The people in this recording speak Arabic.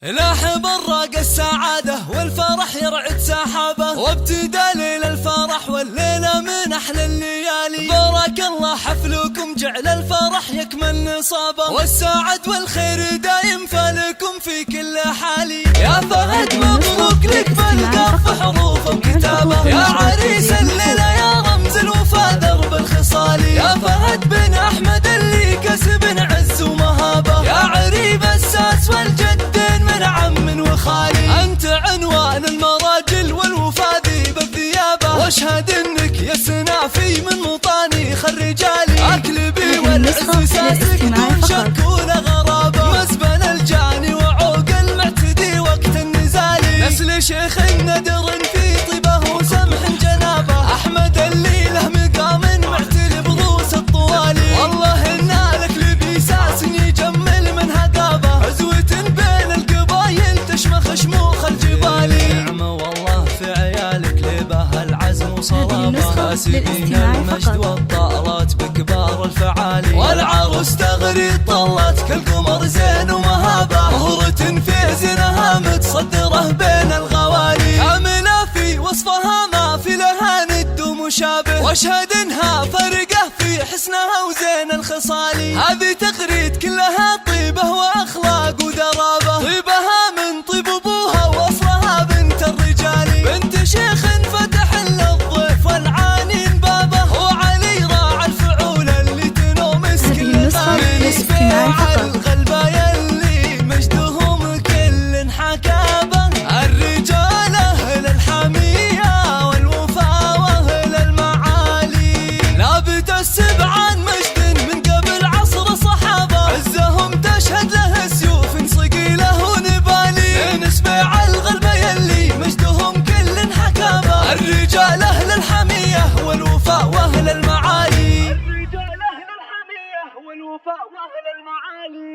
لاحب الراق السعادة والفرح يرعد سحابه، وابتدى ليل الفرح والليلة من أحلى الليالي. بارك الله حفلكم جعل الفرح يكمل نصابه، والسعد والخير دايم فالكم في كل حالي. يا فهد مبروك لك بالقف حروف وكتابه، يا عريس الليلة يا رمز الوفا درب الخصالي. يا فهد بن أحمد اللي كسب عز ومهابه، يا عريب الساس والجدين من عم وخالي. أنت عنوان المراجل والوفا ذيب الثيابة، واشهد انك يا سنافي من مطانيخ الرجالي. اكلبي والعز ساسك دون شك ولا غرابة، مسبن الجاني وعوق المعتدي وقت النزالي. نسل شيخ ندر في طيبه وسمح جنابه، احمد اللي له مقام معتل بروس الطوالي. والله ان الاكلبي ساس يجمل من هقابه، عزوة بين القبايل تشمخ شموخ الجبالي. نعمة والله في عيالك لبه العزم وصلابه، كاسبين المجد والطائرات بكبار الفعالي. والعروس تغري طلت كالقمر زين ومهابه، مهرة في زينها متصدره بين الغوالي. كاملة في وصفها ما في لها ند ومشابه، واشهد انها فرقه في حسنها وزين الخصالي. هذه تغريد كلها طيبه واخلاق ودرابه، طيبها من طيب ابوها واصلها بنت الرجالي. بنت شيخ فتح للضيف والعانين بابه، وعلي راعى الفعول اللي تنومس كل غالي. على الغلبه يلي مجدهم كل حكابه، الرجال اهل الحميه والوفا واهل المعالي. لابت السبع عن مجد من قبل عصر صحابه، عزهم تشهد له سيوف صقيله ونبالي. نسبع الغلبه يلي مجدهم كل حكابه، الرجال اهل الحميه والوفا واهل المعالي. الرجال اهل الحميه والوفا واهل المعالي.